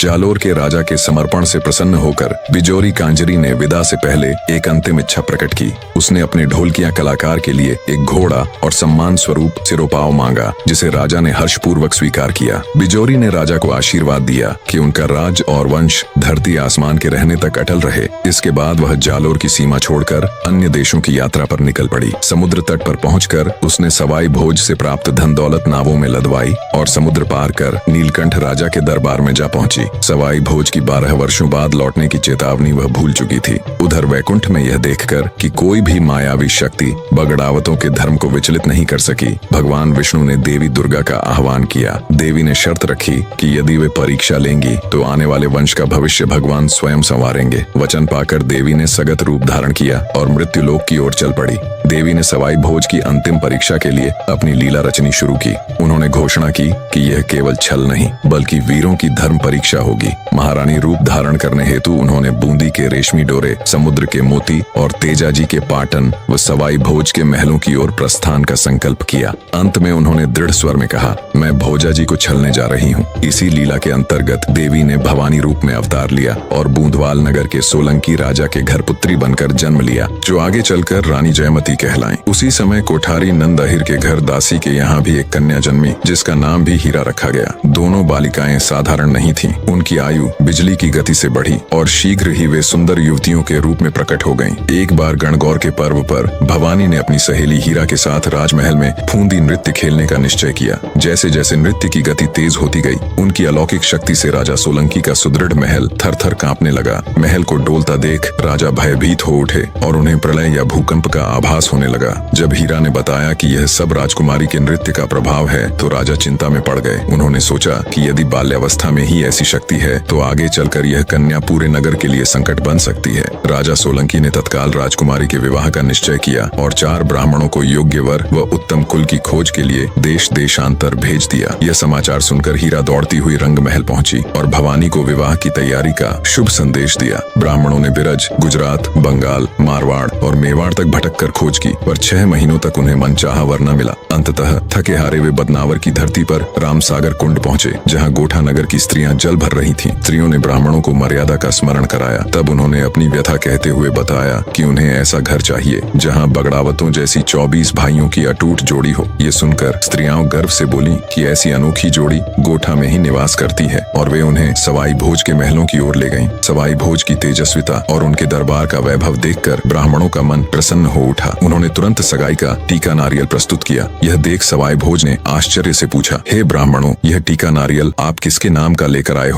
जालोर के राजा के समर्पण से प्रसन्न होकर बिजोरी कांजरी ने विदा से पहले एक अंतिम इच्छा प्रकट की। उसने अपने ढोलकिया कलाकार के लिए एक घोड़ा और सम्मान स्वरूप सिरोपाव मांगा, जिसे राजा ने हर्षपूर्वक स्वीकार किया। बिजोरी ने राजा को आशीर्वाद दिया कि उनका राज और वंश धरती आसमान के रहने तक अटल रहे। इसके बाद वह जालोर की सीमा छोड़कर अन्य देशों की यात्रा पर निकल पड़ी। समुद्र तट पर पहुंचकर उसने सवाई भोज से प्राप्त धन दौलत नावों में लदवाई और समुद्र पार कर नीलकंठ राजा के दरबार में जा पहुंची। सवाई भोज की 12 वर्षों बाद लौटने की चेतावनी वह भूल चुकी थी। उधर वैकुंठ में यह देखकर कि कोई भी मायावी शक्ति बगड़ावतों के धर्म को विचलित नहीं कर सकी, भगवान विष्णु ने देवी दुर्गा का आह्वान किया। देवी ने शर्त रखी कि यदि वे परीक्षा लेंगी तो आने वाले वंश का भविष्य भगवान स्वयं संवारेंगे। वचन पाकर देवी ने सगत रूप धारण किया और मृत्युलोक की ओर चल पड़ी। देवी ने सवाई भोज की अंतिम परीक्षा के लिए अपनी लीला रचनी शुरू की। उन्होंने घोषणा की कि यह केवल छल नहीं बल्कि वीरों की धर्म परीक्षा होगी। महारानी रूप धारण करने हेतु उन्होंने बूंदी के रेशमी डोरे, समुद्र के मोती और तेजाजी के पाटन व सवाई भोज के महलों की ओर प्रस्थान का संकल्प किया। अंत में उन्होंने दृढ़ स्वर में कहा, मैं भोजाजी को छलने जा रही हूँ। इसी लीला के अंतर्गत देवी ने भवानी रूप में अवतार लिया और बूंदवाल नगर के सोलंकी राजा के घर पुत्री बनकर जन्म लिया, जो आगे चलकर रानी जयमती कहलाएं। उसी समय कोठारी नंद अहिर के घर दासी के यहाँ भी एक कन्या जन्मी, जिसका नाम भी हीरा रखा गया। दोनों बालिकाएं साधारण नहीं थीं। उनकी आयु बिजली की गति से बढ़ी और शीघ्र ही वे सुंदर युवतियों के रूप में प्रकट हो गईं। एक बार गणगौर के पर्व पर भवानी ने अपनी सहेली हीरा के साथ राजमहल में फूंदी नृत्य खेलने का निश्चय किया। जैसे जैसे नृत्य की गति तेज होती गई, उनकी अलौकिक शक्ति से राजा सोलंकी का सुदृढ़ महल थर-थर कांपने लगा। महल को डोलता देख राजा भयभीत हो उठे और उन्हें प्रलय या भूकंप का आभास होने लगा। जब हीरा ने बताया कि यह सब राजकुमारी के नृत्य का प्रभाव है तो राजा चिंता में पड़ गए। उन्होंने सोचा कि यदि बाल्यावस्था में ही ऐसी शक्ति है तो आगे चलकर यह कन्या पूरे नगर के लिए संकट बन सकती है। राजा सोलंकी ने तत्काल राजकुमारी के विवाह का निश्चय किया और 4 ब्राह्मणों को योग्य वर व उत्तम कुल की खोज के लिए देश देशांतर भेज दिया। यह समाचार सुनकर हीरा दौड़ती हुई रंग महल पहुंची और भवानी को विवाह की तैयारी का शुभ संदेश दिया। ब्राह्मणों ने बिरज, गुजरात, बंगाल, मारवाड़ और मेवाड़ तक भटक कर खोज की, पर 6 महीनों तक उन्हें मनचाहा वर न मिला। अंततः थके हारे वे बदनावर की धरती पर रामसागर कुंड पहुंचे, जहां गोठा नगर की स्त्रियां जल भर रही थीं। स्त्रियों ने ब्राह्मणों को मर्यादा का स्मरण कराया। तब उन्होंने अपनी व्यथा कहते हुए बताया कि उन्हें ऐसा घर चाहिए जहां बगड़ावतों जैसी 24 भाइयों की अटूट जोड़ी हो। ये सुनकर स्त्रियां गर्व से बोली कि ऐसी अनोखी जोड़ी गोठा में ही निवास करती है, और वे उन्हें सवाई भोज के महलों की ओर ले गईं। सवाई भोज की तेजस्विता और उनके दरबार का वैभव देखकर ब्राह्मणों का मन प्रसन्न हो उठा। उन्होंने तुरंत सगाई का टीका नारियल प्रस्तुत किया। यह देख सवाई भोज ने आश्चर्य से पूछा, हे ब्राह्मणों, यह टीका नारियल आप किसके नाम का लेकर आए